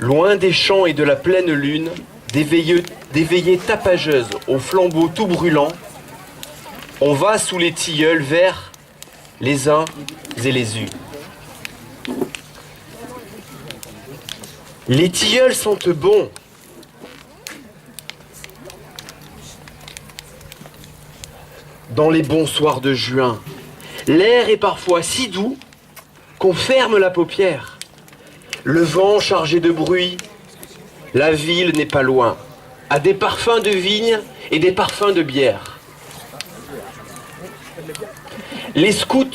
Loin des champs et de la pleine lune, des veillées tapageuses aux flambeaux tout brûlants, on va sous les tilleuls vers les uns et les us. Les tilleuls sentent bon. Dans les bons soirs de juin, l'air est parfois si doux qu'on ferme la paupière. Le vent chargé de bruit, la ville n'est pas loin, a des parfums de vigne et des parfums de bière. Les scouts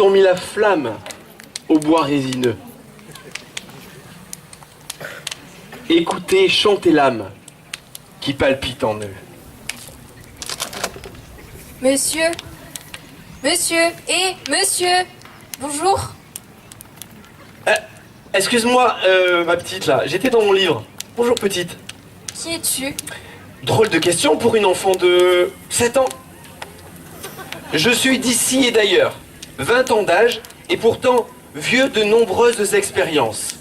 ont mis la flamme au bois résineux. Écoutez chanter l'âme qui palpite en eux. Monsieur, bonjour. Excuse-moi, ma petite là, j'étais dans mon livre. Bonjour petite. Qui es-tu? Drôle de question pour une enfant de 7 ans. Je suis d'ici et d'ailleurs, 20 ans d'âge et pourtant vieux de nombreuses expériences.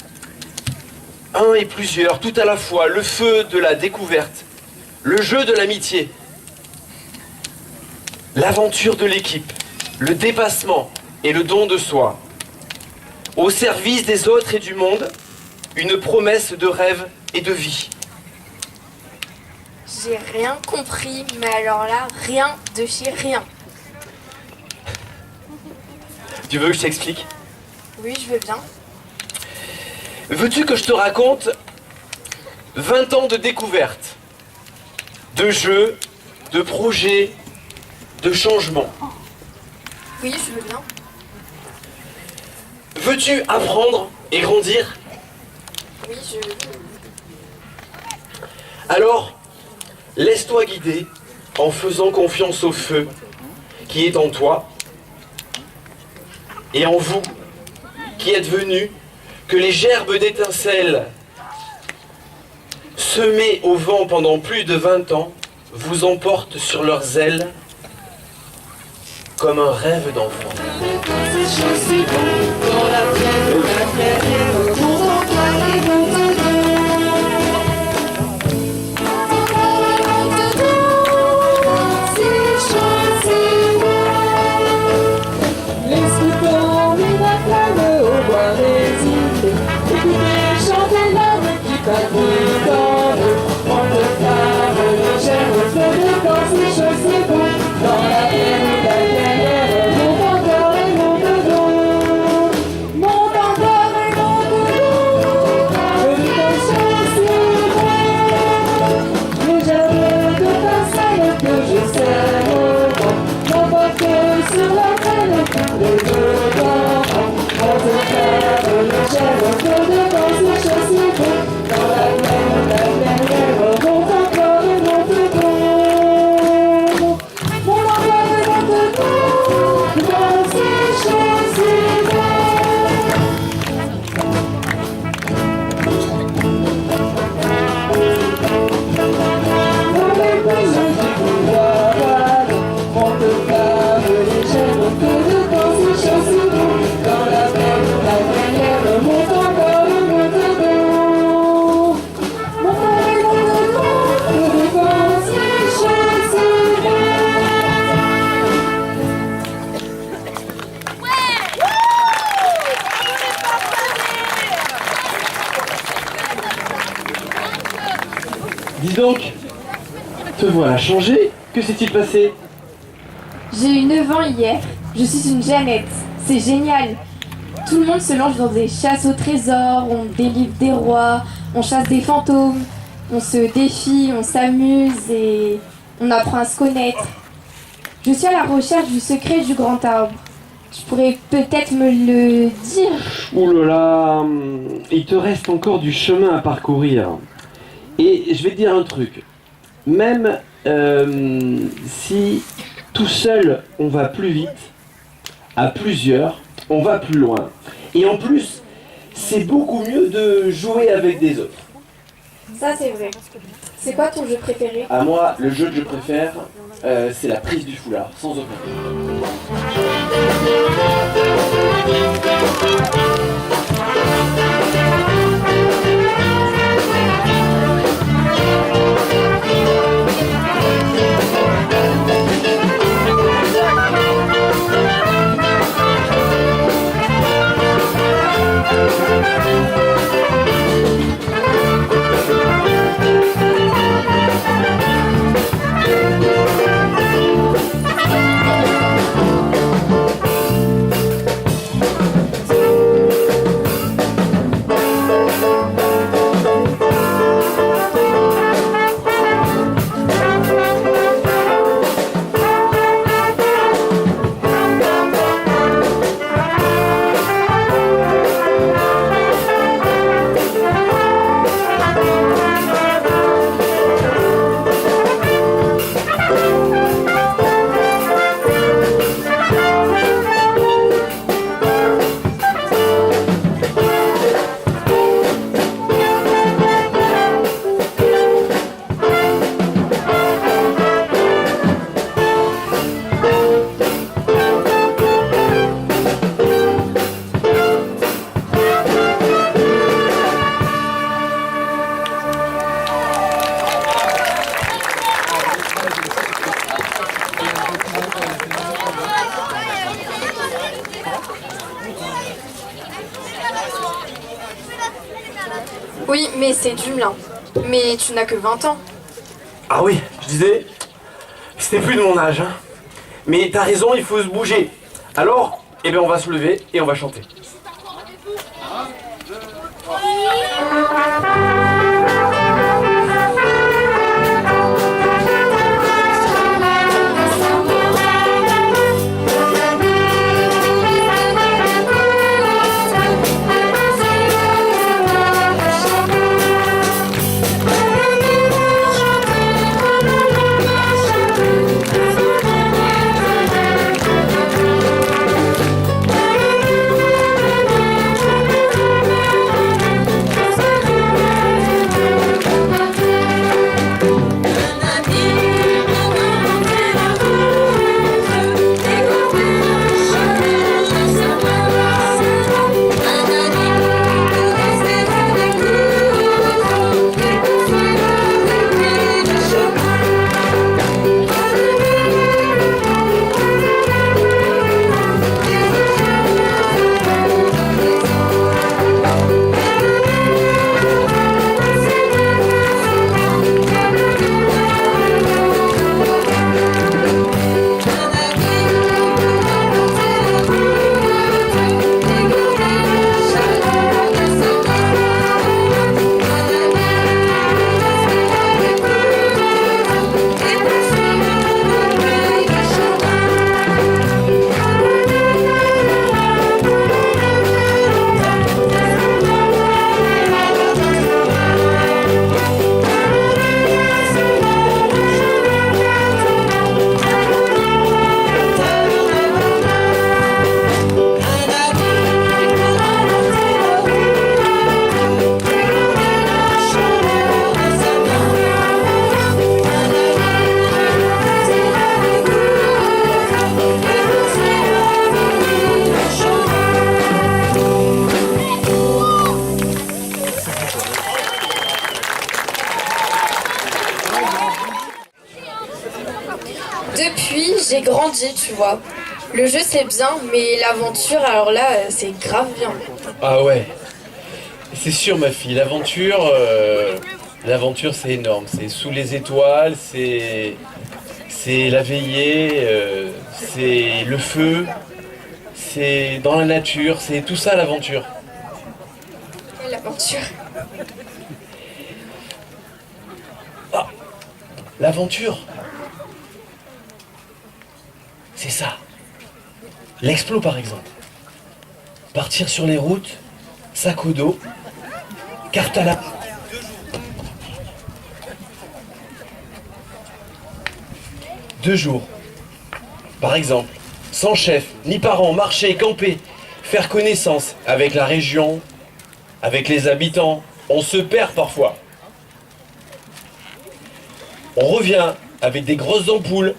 Un et plusieurs, tout à la fois, le feu de la découverte, le jeu de l'amitié, l'aventure de l'équipe, le dépassement et le don de soi. Au service des autres et du monde, une promesse de rêve et de vie. J'ai rien compris, mais alors là, rien de chez rien. Tu veux que je t'explique ? Oui, je veux bien. Veux-tu que je te raconte 20 ans de découverte, de jeux, de projets, de changements? Oui, je veux bien. Veux-tu apprendre et grandir? Oui, je veux. Alors, laisse-toi guider en faisant confiance au feu qui est en toi et en vous qui êtes venus, que les gerbes d'étincelles semées au vent pendant plus de 20 ans vous emportent sur leurs ailes comme un rêve d'enfant. Dis donc, te voilà changé. Que s'est-il passé? J'ai eu 9 ans hier. Je suis une Jeannette. C'est génial. Tout le monde se lance dans des chasses au trésor, on délivre des rois, on chasse des fantômes, on se défie, on s'amuse et on apprend à se connaître. Je suis à la recherche du secret du grand arbre. Tu pourrais peut-être me le dire. Ouh là là, il te reste encore du chemin à parcourir. Et je vais te dire un truc. Même si tout seul on va plus vite, à plusieurs, on va plus loin. Et en plus, c'est beaucoup mieux de jouer avec des autres. Ça, c'est vrai. C'est quoi ton jeu préféré? À moi, le jeu que je préfère, c'est la prise du foulard, sans aucun doute. Oui, mais c'est Dumoulin. Mais tu n'as que 20 ans. Ah oui, je disais, c'était plus de mon âge. Hein. Mais t'as raison, il faut se bouger. Alors, eh bien, on va se lever et on va chanter. Depuis, j'ai grandi, tu vois. Le jeu, c'est bien, mais l'aventure, alors là, c'est grave bien. Ah ouais, c'est sûr ma fille, l'aventure c'est énorme, c'est sous les étoiles, c'est la veillée, c'est le feu, c'est dans la nature, c'est tout ça l'aventure. Quelle aventure? Ah, l'aventure, c'est ça. L'explo par exemple. Partir sur les routes, sac au dos, carte à la... 2 jours. Par exemple, sans chef, ni parents, marcher, camper, faire connaissance avec la région, avec les habitants. On se perd parfois. On revient avec des grosses ampoules.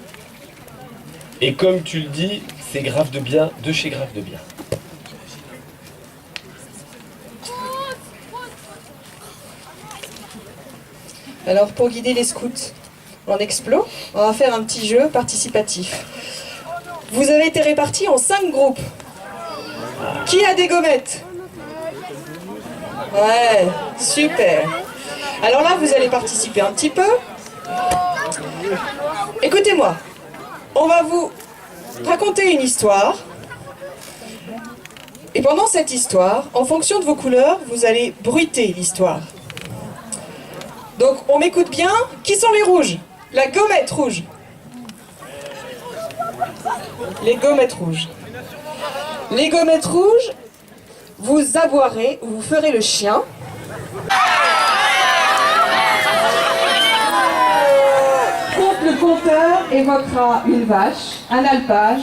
Et comme tu le dis, c'est Grave de Bien, de chez Grave de Bien. Alors pour guider les scouts en explo, on va faire un petit jeu participatif. Vous avez été répartis en 5 groupes. Qui a des gommettes? Ouais, super. Alors là, vous allez participer un petit peu. Écoutez-moi, on va vous raconter une histoire. Et pendant cette histoire, en fonction de vos couleurs, vous allez bruiter l'histoire. Donc, on m'écoute bien. Qui sont les rouges? La gommette rouge. Les gommettes rouges. Les gommettes rouges, vous aboierez, ou vous ferez le chien. Quand le compteur évoquera une vache, un alpage,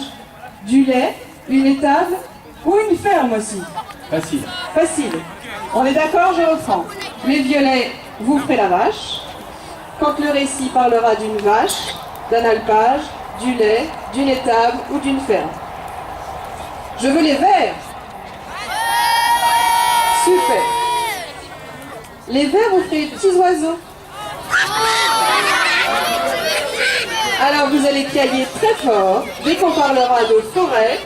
du lait, une étable ou une ferme aussi. Facile. Facile. On est d'accord, je reprends. Les violets, vous ferez la vache. Quand le récit parlera d'une vache, d'un alpage, du lait, d'une étable ou d'une ferme. Je veux les verts. Super. Les verts, vous ferez les petits oiseaux. Alors vous allez crier très fort dès qu'on parlera de forêt,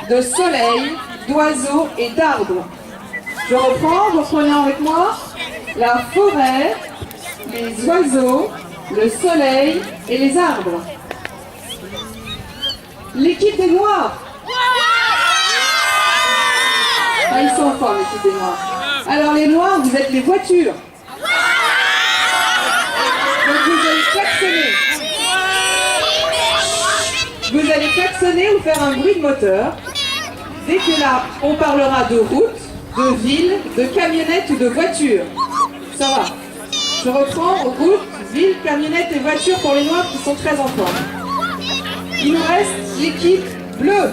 de soleil, d'oiseaux et d'arbres. Je reprends, vous reprenez avec moi. La forêt, les oiseaux, le soleil et les arbres. L'équipe des Noirs. Ah, ils sont forts, l'équipe des Noirs. Alors les Noirs, vous êtes les voitures. Donc vous allez klaxonner. Vous allez klaxonner ou faire un bruit de moteur. Dès que là, on parlera de route, de ville, de camionnette ou de voiture. Ça va. Je reprends, route, ville, camionnette et voiture pour les Noirs qui sont très en forme. Il nous reste l'équipe bleue.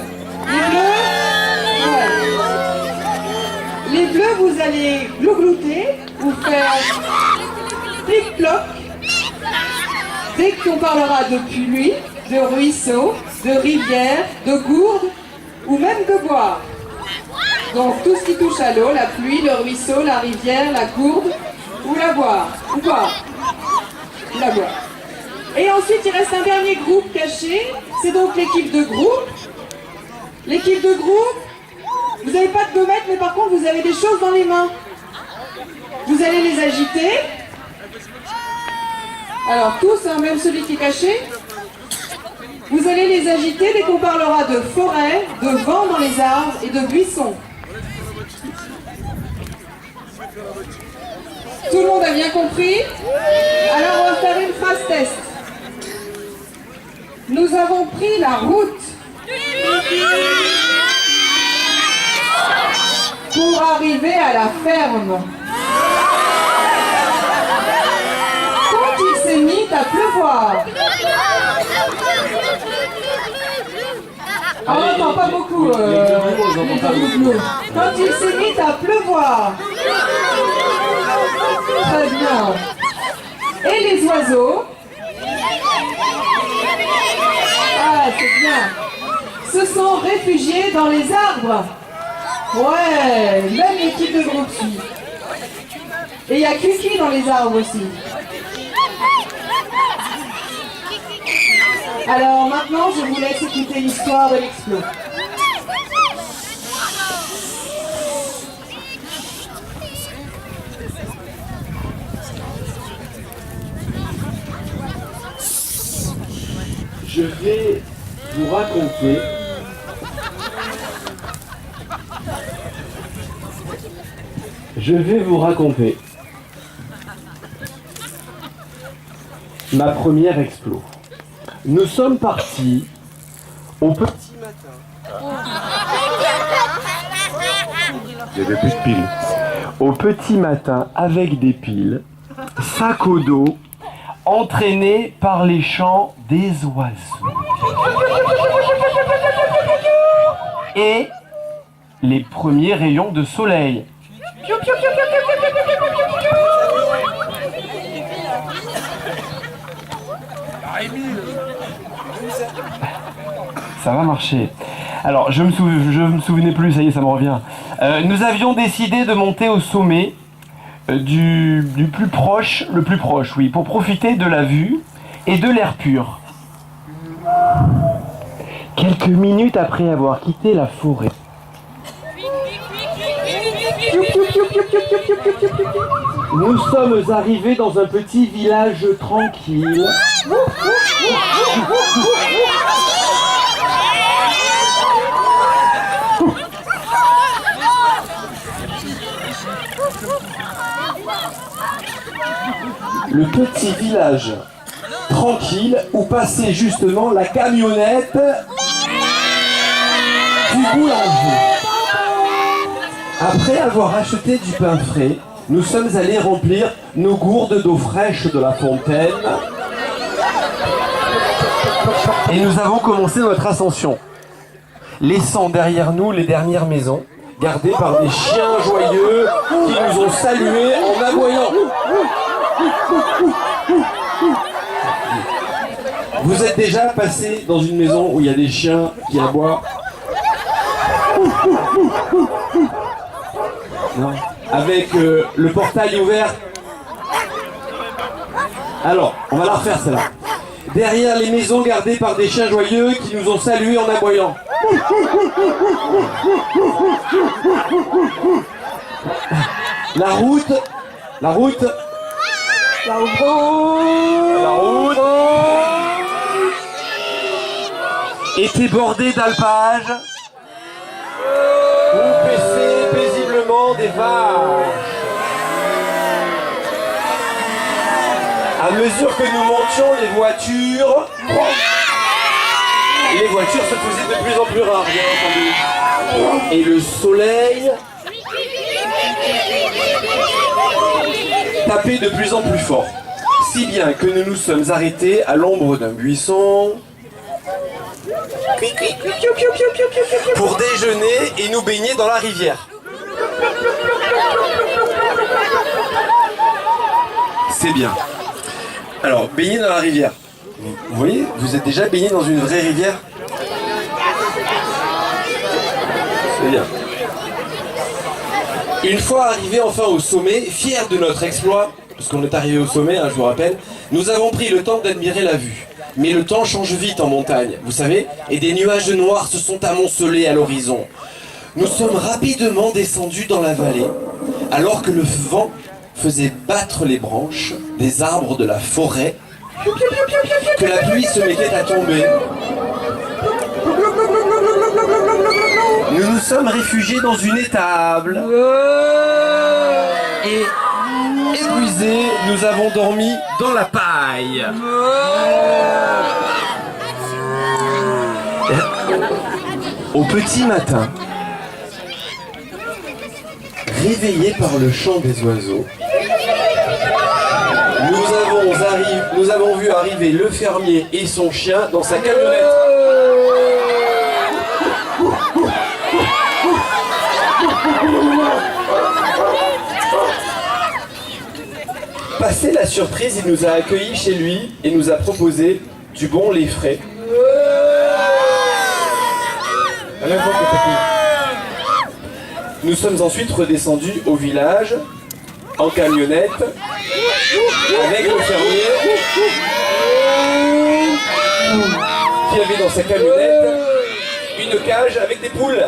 Les bleus, ouais. Les bleus, vous allez glouglouter ou faire plic-ploc dès qu'on parlera de pluie, de ruisseau, de rivière, de gourde ou même de boire. Donc tout ce qui touche à l'eau, la pluie, le ruisseau, la rivière, la gourde ou la boire. Ou boire. La boire. Et ensuite, il reste un dernier groupe caché. C'est donc l'équipe de groupe. L'équipe de groupe, vous n'avez pas de gommettes, mais par contre, vous avez des choses dans les mains. Vous allez les agiter. Alors, tous, hein, même celui qui est caché. Vous allez les agiter dès qu'on parlera de forêt, de vent dans les arbres et de buissons. Tout le monde a bien compris? Alors, on va faire une phrase test. Nous avons pris la route pour arriver à la ferme. Quand il s'est mis à pleuvoir. Ah, on n'entend pas beaucoup. Quand il s'est mis à pleuvoir. Très bien. Et les oiseaux. Ah, c'est bien. Se sont réfugiés dans les arbres. Ouais, même l'équipe de groupe suit. Et il y a Kiki dans les arbres aussi. Alors maintenant, je vous laisse écouter l'histoire de l'explo. Je vais vous raconter ma première explo. Nous sommes partis au petit matin Il y avait plus de piles. Au petit matin, avec des piles, sac au dos, entraîné par les chants des oiseaux. Et les premiers rayons de soleil. Ça va marcher. Alors, je me souvenais plus, ça y est, ça me revient. Nous avions décidé de monter au sommet du plus proche, le plus proche, oui, pour profiter de la vue et de l'air pur. Quelques minutes après avoir quitté la forêt, nous sommes arrivés dans un petit village tranquille. Le petit village tranquille où passait justement la camionnette du boulanger. Après avoir acheté du pain frais, nous sommes allés remplir nos gourdes d'eau fraîche de la fontaine et nous avons commencé notre ascension, laissant derrière nous les dernières maisons gardées par des chiens joyeux qui nous ont salués en aboyant. Vous êtes déjà passé dans une maison où il y a des chiens qui aboient? Non. Avec le portail ouvert? Alors, on va la refaire celle-là. Derrière les maisons gardées par des chiens joyeux qui nous ont salués en aboyant. La route était bordée d'alpages où paissaient paisiblement des vaches. À mesure que nous montions, les voitures se faisaient de plus en plus rares, bien entendu. Et le soleil tapait de plus en plus fort. Si bien que nous nous sommes arrêtés à l'ombre d'un buisson pour déjeuner et nous baigner dans la rivière. C'est bien. Alors, baigner dans la rivière. Vous voyez, vous êtes déjà baigné dans une vraie rivière? C'est bien. Une fois arrivés enfin au sommet, fiers de notre exploit, parce qu'on est arrivé au sommet, je vous rappelle, nous avons pris le temps d'admirer la vue. Mais le temps change vite en montagne, vous savez, et des nuages noirs se sont amoncelés à l'horizon. Nous sommes rapidement descendus dans la vallée, alors que le vent faisait battre les branches des arbres de la forêt, que la pluie se mettait à tomber. Nous nous sommes réfugiés dans une étable et, épuisés, nous avons dormi dans la paille. Au petit matin, réveillés par le chant des oiseaux, nous avons vu arriver le fermier et son chien dans sa camionnette. Passé la surprise, il nous a accueillis chez lui et nous a proposé du bon lait frais. Nous sommes ensuite redescendus au village en camionnette avec le fermier qui avait dans sa camionnette une cage avec des poules.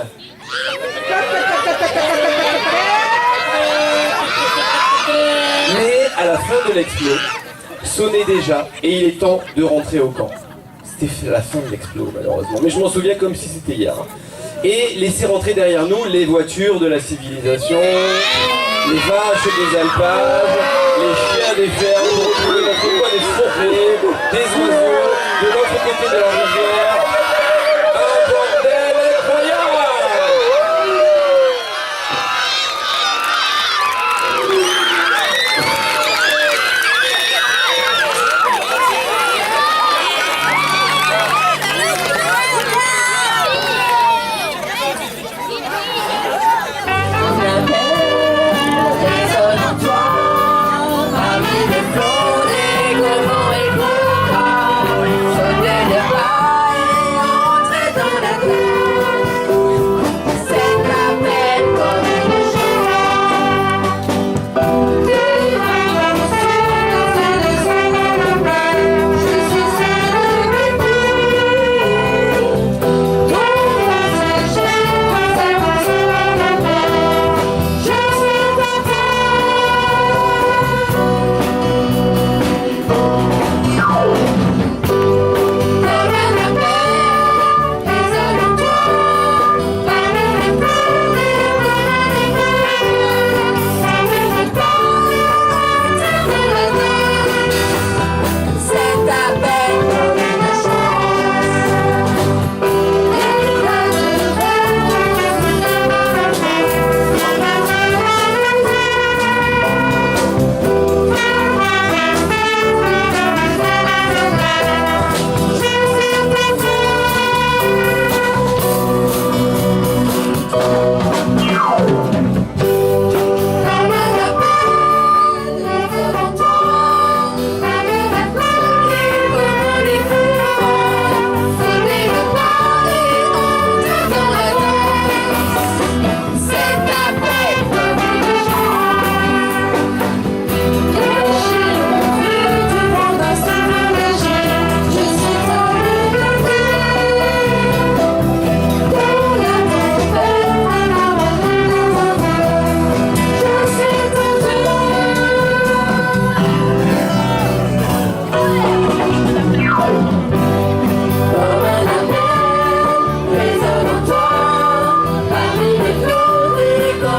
Mais à la fin de l'explo, sonnait déjà et il est temps de rentrer au camp. C'était la fin de l'explo malheureusement, mais je m'en souviens comme si c'était hier. Et laisser rentrer derrière nous les voitures de la civilisation, les vaches des alpages, les chiens des fermes, de notre coin des forêts, des oiseaux, de l'autre côté de la rivière. Un bordel incroyable!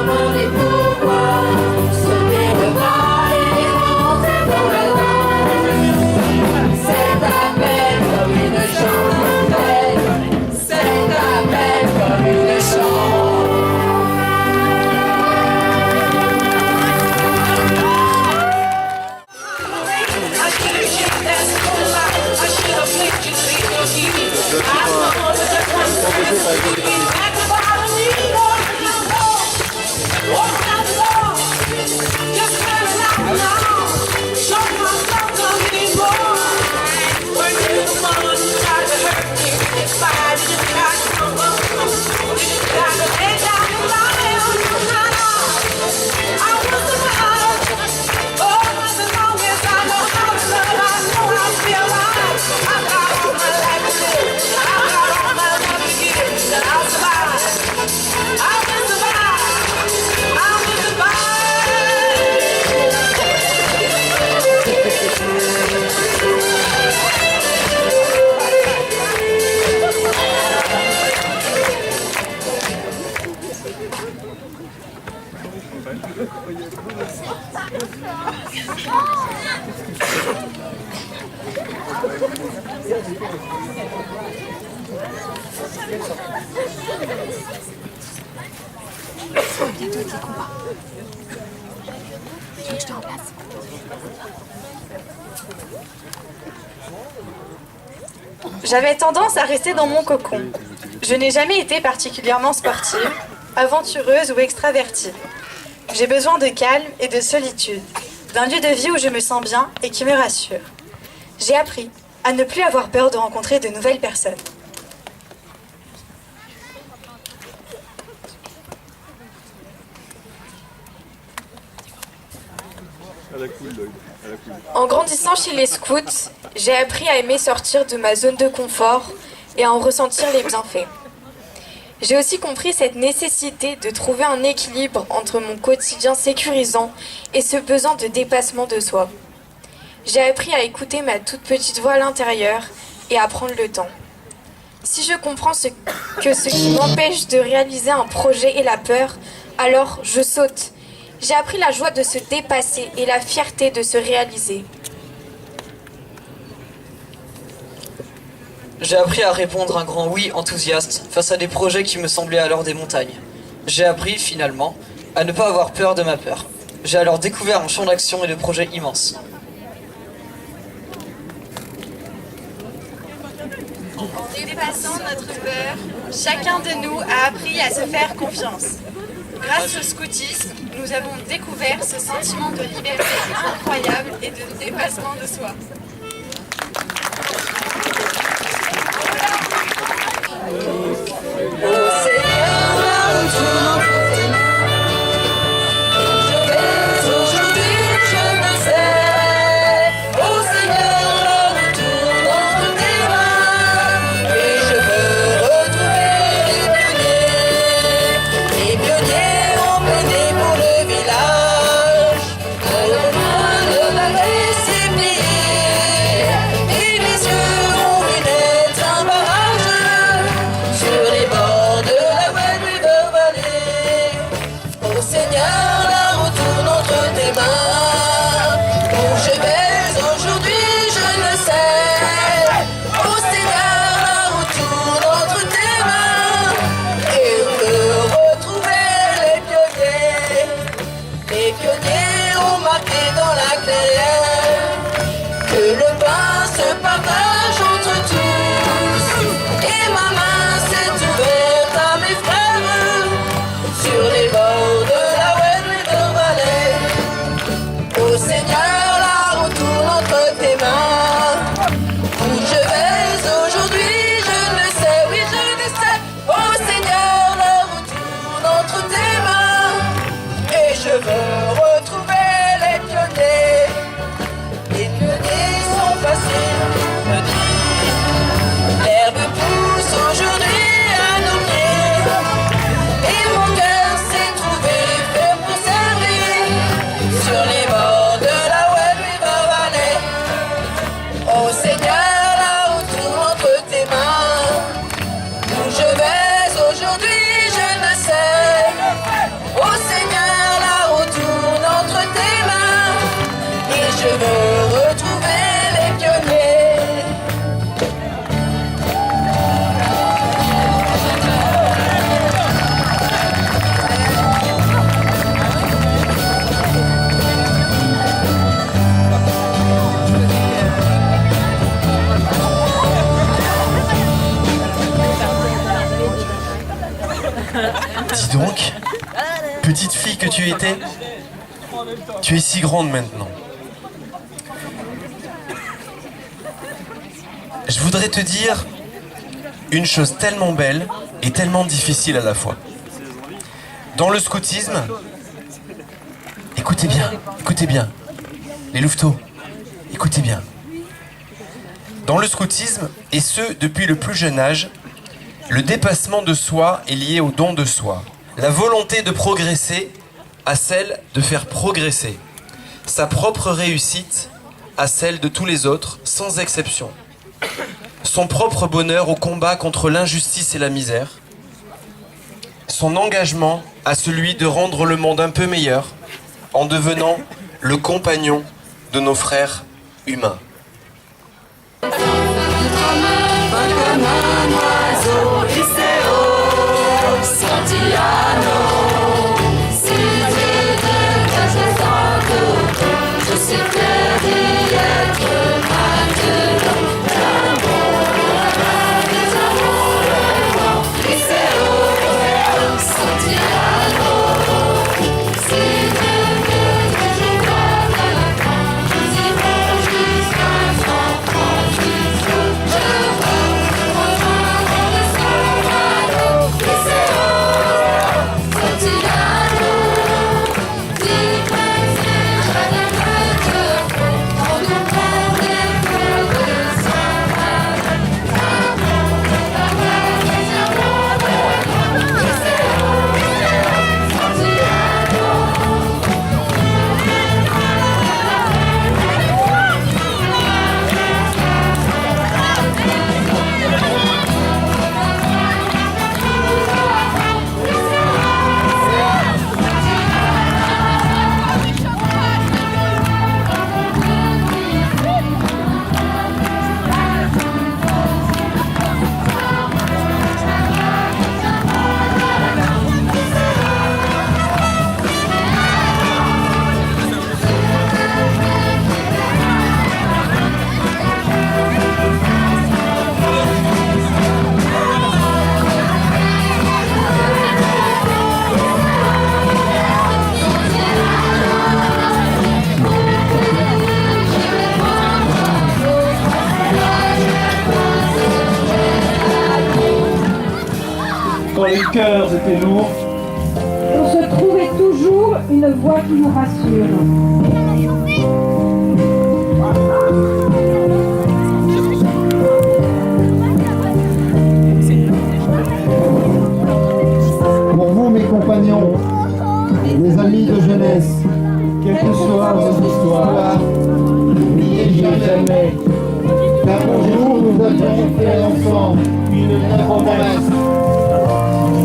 demandé pourquoi. Sauter le bras et rentrer dans le bain. C'est à peine comme une chandelle. C'est à peine comme une chandelle. J'avais tendance à rester dans mon cocon. Je n'ai jamais été particulièrement sportive, aventureuse ou extravertie. J'ai besoin de calme et de solitude, d'un lieu de vie où je me sens bien et qui me rassure. J'ai appris à ne plus avoir peur de rencontrer de nouvelles personnes. En grandissant chez les scouts, j'ai appris à aimer sortir de ma zone de confort et à en ressentir les bienfaits. J'ai aussi compris cette nécessité de trouver un équilibre entre mon quotidien sécurisant et ce besoin de dépassement de soi. J'ai appris à écouter ma toute petite voix à l'intérieur et à prendre le temps. Si je comprends ce qui m'empêche de réaliser un projet est la peur, alors je saute. J'ai appris la joie de se dépasser et la fierté de se réaliser. J'ai appris à répondre un grand oui enthousiaste face à des projets qui me semblaient alors des montagnes. J'ai appris, finalement, à ne pas avoir peur de ma peur. J'ai alors découvert un champ d'action et de projets immenses. En dépassant notre peur, chacun de nous a appris à se faire confiance. Grâce au scoutisme, nous avons découvert ce sentiment de liberté incroyable et de dépassement de soi. Pour le village, à la fin de ma récipice. Dis donc, petite fille que tu étais, tu es si grande maintenant. Je voudrais te dire une chose tellement belle et tellement difficile à la fois. Dans le scoutisme, écoutez bien, les louveteaux, écoutez bien. Dans le scoutisme, et ce depuis le plus jeune âge, le dépassement de soi est lié au don de soi. La volonté de progresser à celle de faire progresser. Sa propre réussite à celle de tous les autres, sans exception. Son propre bonheur au combat contre l'injustice et la misère. Son engagement à celui de rendre le monde un peu meilleur en devenant le compagnon de nos frères humains. Quand les cœurs étaient lourds, on se trouvait toujours une voix qui nous rassure. Pour vous, mes compagnons, mes amis de jeunesse, quelles que soient vos histoires, n'oubliez jamais qu'un jour nous avions fait ensemble une promesse.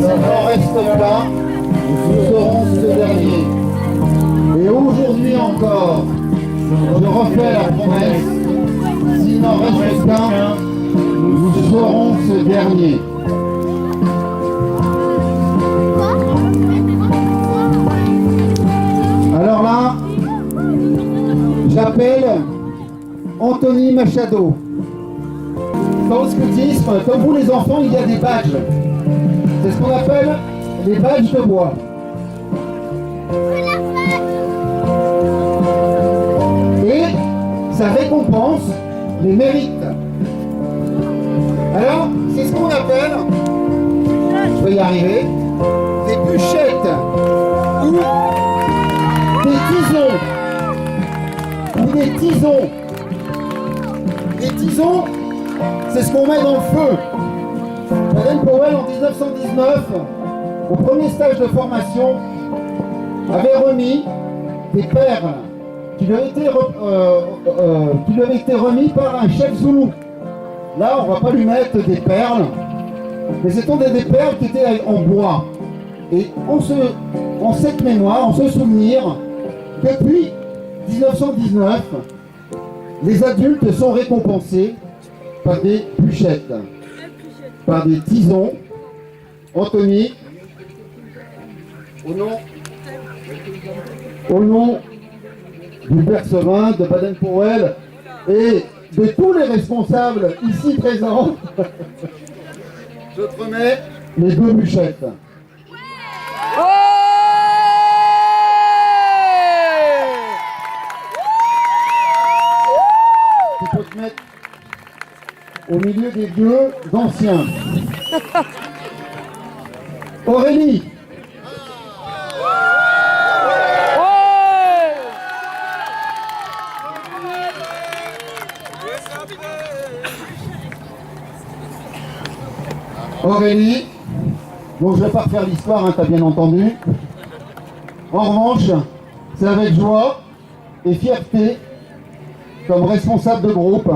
Ça n'en reste pas, nous serons ce dernier. Et aujourd'hui encore, je refais la promesse, s'il n'en reste qu'un, nous serons ce dernier. Alors là, j'appelle Anthony Machado. Dans le scoutisme, comme vous les enfants, il y a des badges. C'est ce qu'on appelle les badges de bois. Et ça récompense les mérites. Alors, c'est ce qu'on appelle, je vais y arriver, des bûchettes ou des tisons. Ou des tisons. Des tisons, c'est ce qu'on met dans le feu. Baden-Powell, en 1919, au premier stage de formation, avait remis des perles qui lui avaient été remis par un chef zoulou. Là, on ne va pas lui mettre des perles, mais ce sont des perles qui étaient en bois. Et en cette mémoire, en ce souvenir, depuis 1919, les adultes sont récompensés par des bûchettes, par des tisons. Anthony, au nom du Père Sevin, de Baden-Powell et de tous les responsables ici présents, je te remets les deux bûchettes. milieu des vieux anciens. Aurélie. Aurélie, bon je vais pas refaire l'histoire, hein, t'as bien entendu. En revanche, c'est avec joie et fierté, comme responsable de groupe,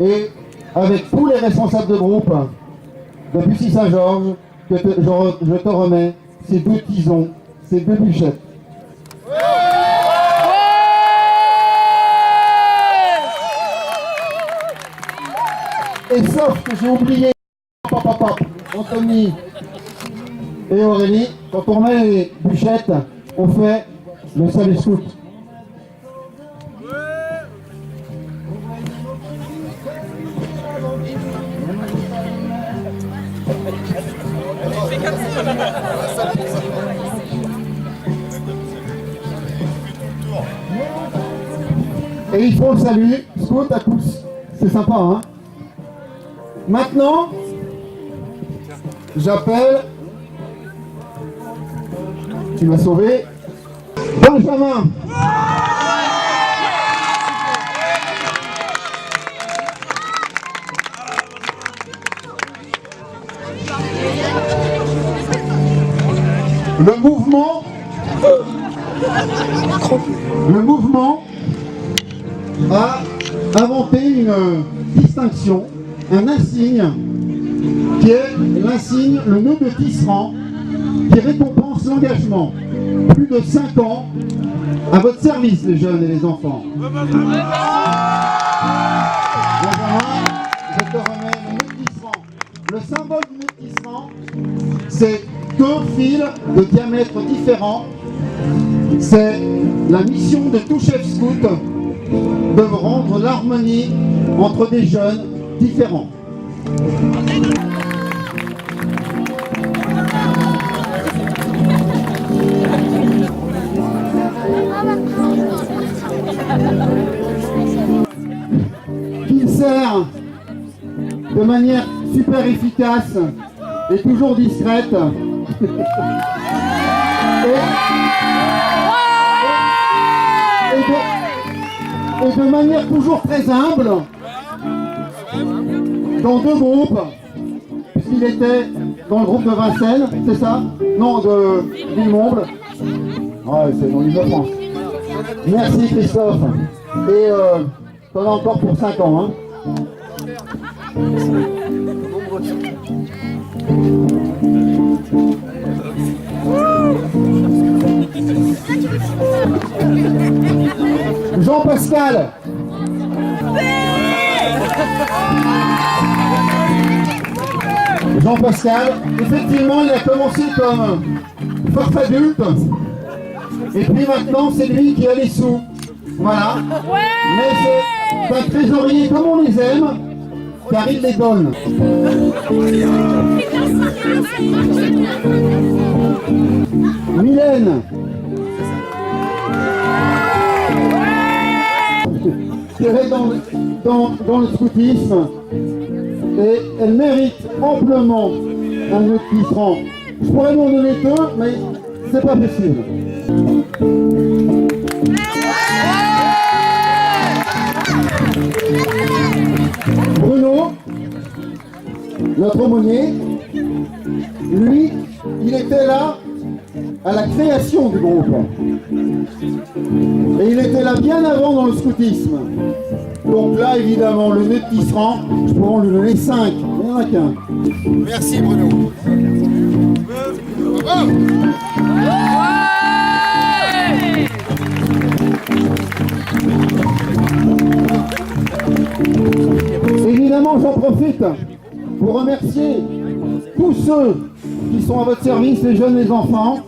et avec tous les responsables de groupe de Bussy-Saint-Georges, que je te remets ces 2 tisons, ces 2 bûchettes. Et sauf que j'ai oublié Anthony et Aurélie, quand on remet les bûchettes, on fait le salut scout. Et ils font le salut scout à tous. C'est sympa, hein? Maintenant, j'appelle, tu m'as sauvé, Benjamin. Le mouvement a inventé une distinction, un insigne, qui est l'insigne, le nœud de tisserand, qui récompense l'engagement. Plus de 5 ans à votre service, les jeunes et les enfants. Benjamin, je te remets le nœud de tisserand. Le symbole du nœud de tisserand, c'est 2 fils de diamètre différents. C'est la mission de tout chef scout de rendre l'harmonie entre des jeunes différents. Qu'il sert de manière super efficace et toujours discrète. Et de manière toujours très humble, dans 2 groupes, puisqu'il était dans le groupe de Vincennes, c'est ça? Non, de Villemomble. Ouais, c'est dans l'Île-de-France. Merci Christophe. Et t'en as encore pour 5 ans, hein. Jean-Pascal. Jean-Pascal, effectivement, il a commencé comme forfait adulte. Et puis maintenant, c'est lui qui a les sous. Voilà. Mais c'est un trésorier comme on les aime, car il les donne. Mylène. Elle est dans le scoutisme et elle mérite amplement un nœud de tisserand. Je pourrais m'en donner 2, mais c'est pas possible. Bruno, notre aumônier, lui, il était là à la création du groupe. Et il était là bien avant dans le scoutisme. Donc là, évidemment, le nœud de tisserand, je pourrais en lui donner 5. Il n'y en a qu'un. Merci Bruno. Bravo. Évidemment, j'en profite pour remercier tous ceux qui sont à votre service, les jeunes et les enfants.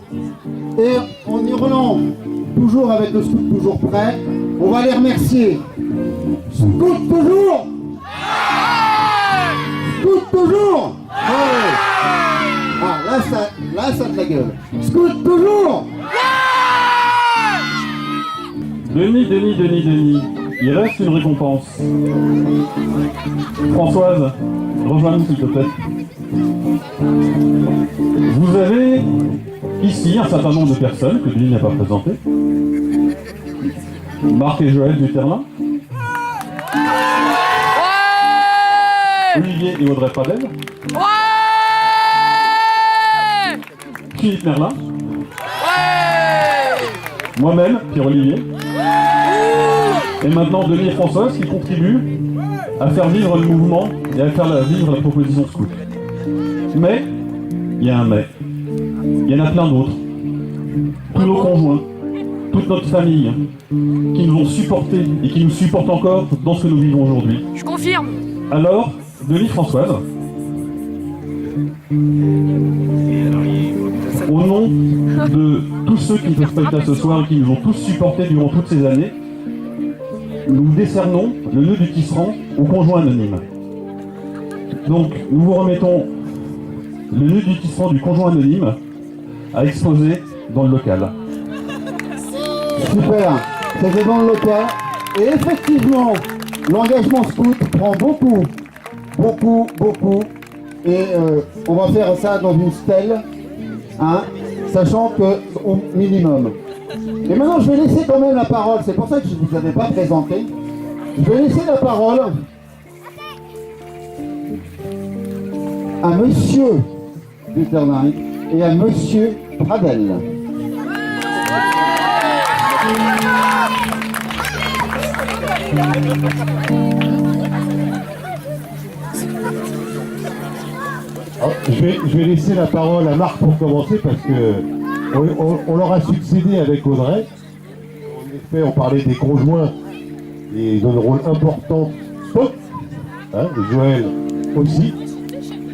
Et en hurlant, toujours avec le scout toujours prêt, on va les remercier. Scout toujours! Scout toujours! Ouais. Ah, là ça te la gueule. Scout toujours! Denis. il reste une récompense. Françoise, rejoins-nous s'il te plaît. Vous avez ici un certain nombre de personnes que Denis n'a pas présentées. Marc et Joël Duterlin. Olivier et Audrey Pradel. Philippe Merlin. Moi-même, Pierre-Olivier. Et maintenant Denis et Françoise qui contribuent à faire vivre le mouvement et à faire vivre la proposition scout. Mais, il y a un mais. Il y en a plein d'autres. Tous nos conjoints, toute notre famille, qui nous ont supportés et qui nous supportent encore dans ce que nous vivons aujourd'hui. Je confirme. Alors, Denis, Françoise, au nom de tous ceux qui ne peuvent pas être là ce soir et qui nous ont tous supportés durant toutes ces années, nous décernons le nœud du tisserand au conjoint anonyme. Donc, nous vous remettons le nœud du tisserand du conjoint anonyme à exposer dans le local. Super, c'était dans le local. Et effectivement, l'engagement scout prend beaucoup. Et on va faire ça dans une stèle, hein, sachant que au minimum. Et maintenant, je vais laisser quand même la parole. C'est pour ça que je ne vous avais pas présenté. Je vais laisser la parole à Monsieur Duterlin et à Monsieur Pradel. Je vais laisser la parole à Marc pour commencer parce que on leur a succédé avec Audrey. En effet, on parlait des conjoints et ils ont un rôle important. Toi, hein, Joël aussi.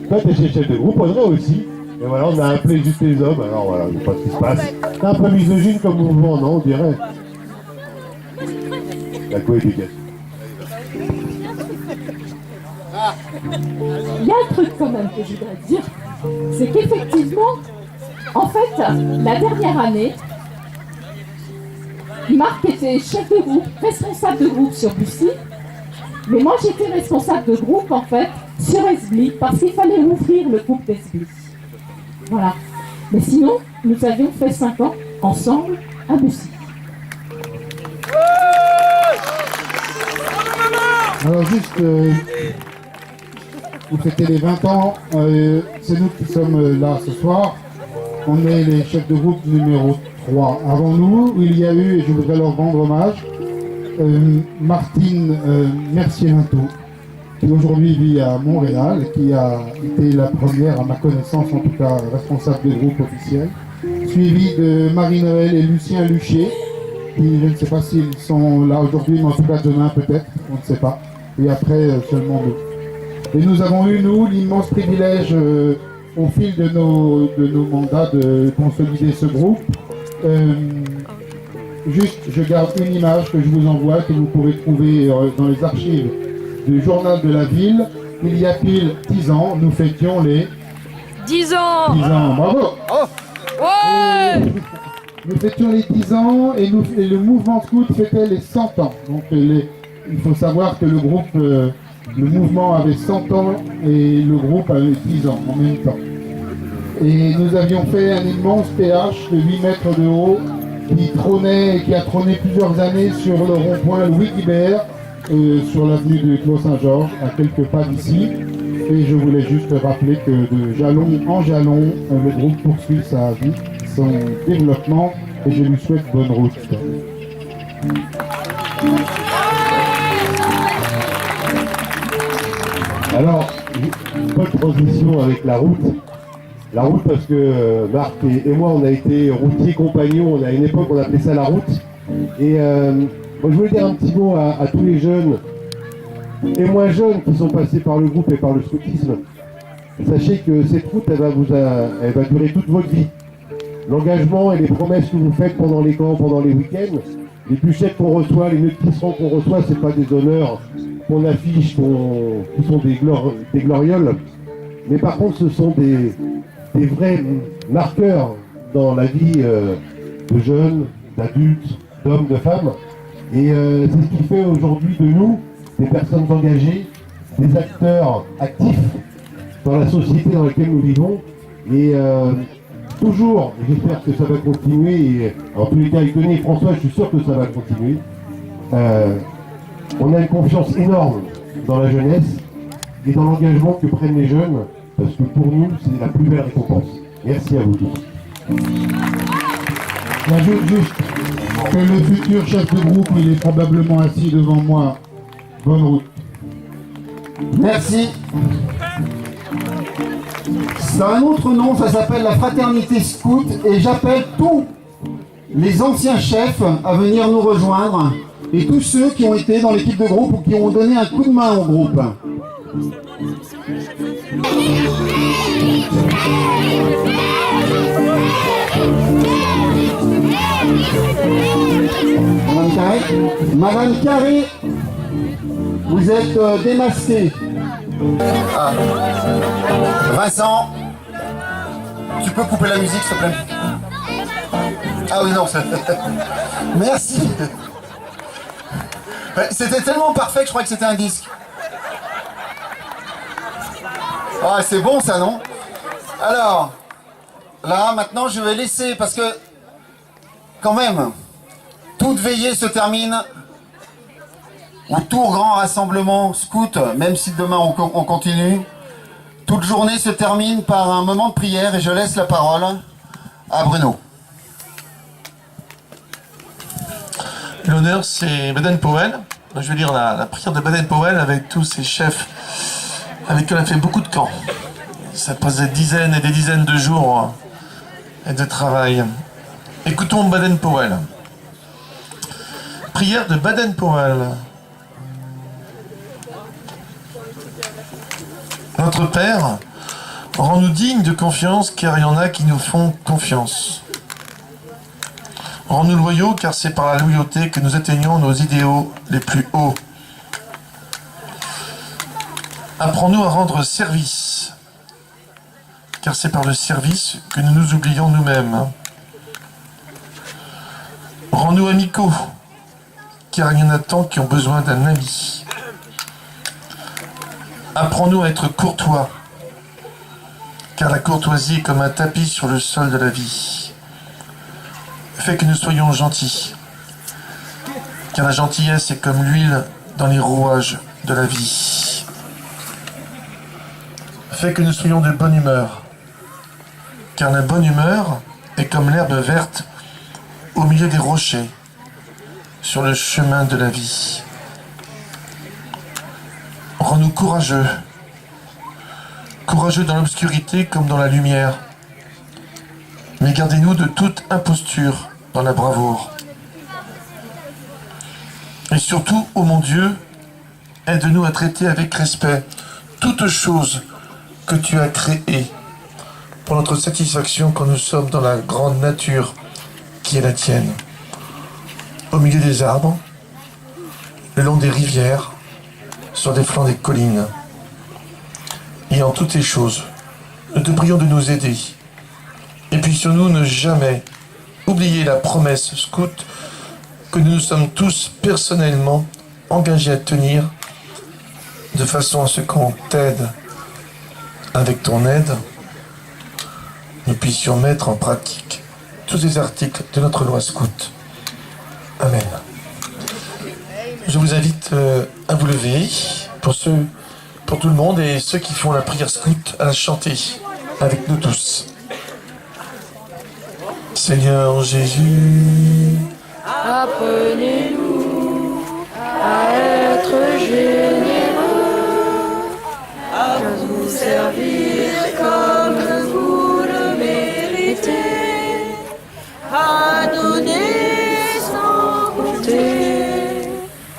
Toi, tu es chef de groupe, Audrey aussi. Et voilà, on a appelé juste les hommes. Alors voilà, je sais pas ce qui se passe. C'est un peu misogyne comme mouvement, non, on dirait. La coéducation. Il y a un truc quand même que je voudrais dire, c'est qu'effectivement, en fait, la dernière année, Marc était chef de groupe, responsable de groupe sur Bussy, mais moi j'étais responsable de groupe en fait sur Esbly, parce qu'il fallait ouvrir le groupe d'Esbly. Voilà. Mais sinon, nous avions fait 5 ans ensemble à Bussy. Alors juste, vous fêtez les 20 ans, c'est nous qui sommes là ce soir. On est les chefs de groupe numéro 3. Avant nous, il y a eu, et je voudrais leur rendre hommage, Martine Mercier-Linteau, qui aujourd'hui vit à Montréal, qui a été la première, à ma connaissance en tout cas, responsable de groupe officiel, suivie de Marie-Noël et Lucien Luchier, qui je ne sais pas s'ils sont là aujourd'hui, mais en tout cas demain peut-être, on ne sait pas. Et après seulement nous. Et nous avons eu, nous, l'immense privilège au fil de nos mandats de consolider ce groupe. Juste, je garde une image que je vous envoie, que vous pourrez trouver dans les archives du journal de la ville. Il y a pile 10 ans, nous fêtions les... 10 ans 10 ans, bravo. Ouais. Nous fêtions les 10 ans et le mouvement scout fêtait les 100 ans. Donc il faut savoir que le groupe, le mouvement avait 100 ans et le groupe avait 10 ans en même temps. Et nous avions fait un immense PH de 8 mètres de haut qui a trôné plusieurs années sur le rond-point Louis Guibert, sur l'avenue de Clos-Saint-Georges, à quelques pas d'ici. Et je voulais juste rappeler que de jalon en jalon, le groupe poursuit sa vie, son développement, et je lui souhaite bonne route. Alors, bonne transition avec la route. La route parce que Marc et moi, on a été routiers compagnons, à une époque on appelait ça la route. Et moi, je voulais dire un petit mot à tous les jeunes et moins jeunes qui sont passés par le groupe et par le scoutisme. Sachez que cette route, elle va durer toute votre vie. L'engagement et les promesses que vous faites pendant les camps, pendant les week-ends, les bûchettes qu'on reçoit, les nœuds de tisserand qu'on reçoit, c'est pas des honneurs qu'on affiche, qui sont des glorioles. Mais par contre, ce sont des vrais marqueurs dans la vie de jeunes, d'adultes, d'hommes, de femmes. Et c'est ce qui fait aujourd'hui de nous des personnes engagées, des acteurs actifs dans la société dans laquelle nous vivons. Et toujours, j'espère que ça va continuer. Et en tous les cas, avec Denis et François, je suis sûr que ça va continuer. On a une confiance énorme dans la jeunesse et dans l'engagement que prennent les jeunes, parce que pour nous, c'est la plus belle récompense. Merci à vous tous. J'ajoute juste que le futur chef de groupe, il est probablement assis devant moi. Bonne route. Merci. Ça a un autre nom, ça s'appelle la Fraternité Scout, et j'appelle tous les anciens chefs à venir nous rejoindre, et tous ceux qui ont été dans l'équipe de groupe ou qui ont donné un coup de main au groupe. Madame Carré, vous êtes démasquée. Ah. Vincent, tu peux couper la musique s'il te plaît? Ah oui, non, merci. C'était tellement parfait que je croyais que c'était un disque. Ah, c'est bon ça, non? Alors, là, maintenant, je vais laisser, parce que, quand même, toute veillée se termine, ou tout grand rassemblement scout, même si demain on continue, toute journée se termine par un moment de prière, et je laisse la parole à Bruno. L'honneur, c'est Baden-Powell. Je veux dire la prière de Baden-Powell avec tous ces chefs avec qui on a fait beaucoup de camps. Ça pose des dizaines et des dizaines de jours et de travail. Écoutons Baden-Powell. Prière de Baden-Powell. Notre Père, rends-nous dignes de confiance, car il y en a qui nous font confiance. Rends-nous loyaux, car c'est par la loyauté que nous atteignons nos idéaux les plus hauts. Apprends-nous à rendre service, car c'est par le service que nous nous oublions nous-mêmes. Rends-nous amicaux, car il y en a tant qui ont besoin d'un ami. Apprends-nous à être courtois, car la courtoisie est comme un tapis sur le sol de la vie. Fais que nous soyons gentils, car la gentillesse est comme l'huile dans les rouages de la vie. Fais que nous soyons de bonne humeur, car la bonne humeur est comme l'herbe verte au milieu des rochers, sur le chemin de la vie. Rends-nous courageux, courageux dans l'obscurité comme dans la lumière, mais gardez-nous de toute imposture dans la bravoure. Et surtout, ô mon Dieu, aide-nous à traiter avec respect toutes choses que tu as créées pour notre satisfaction quand nous sommes dans la grande nature qui est la tienne. Au milieu des arbres, le long des rivières, sur des flancs des collines. Et en toutes ces choses, nous te prions de nous aider. Et puissions-nous ne jamais oublier la promesse scout que nous nous sommes tous personnellement engagés à tenir, de façon à ce qu'on t'aide avec ton aide, nous puissions mettre en pratique tous les articles de notre loi scout. Amen. Je vous invite à vous lever pour tout le monde et ceux qui font la prière scout à la chanter avec nous tous. Seigneur Jésus, apprenez-nous à être généreux, à vous servir comme vous le méritez, à donner sans compter,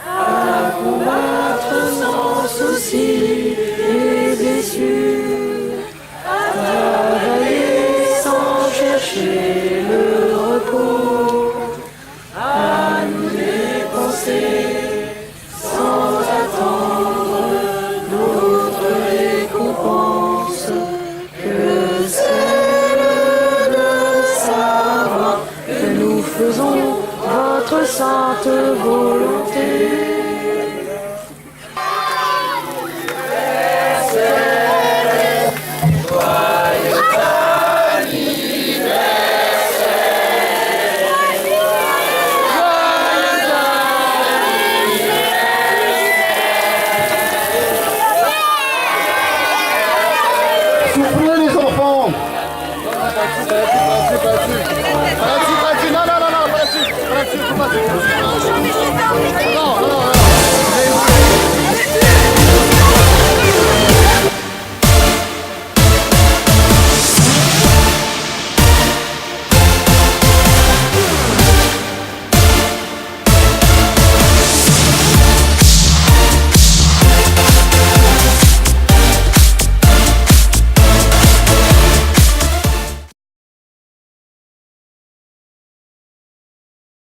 à combattre sans souci les blessures, à travailler sans chercher le repos, à nous dépenser sans attendre notre récompense, que celle de savoir que nous faisons votre votre sainte volonté.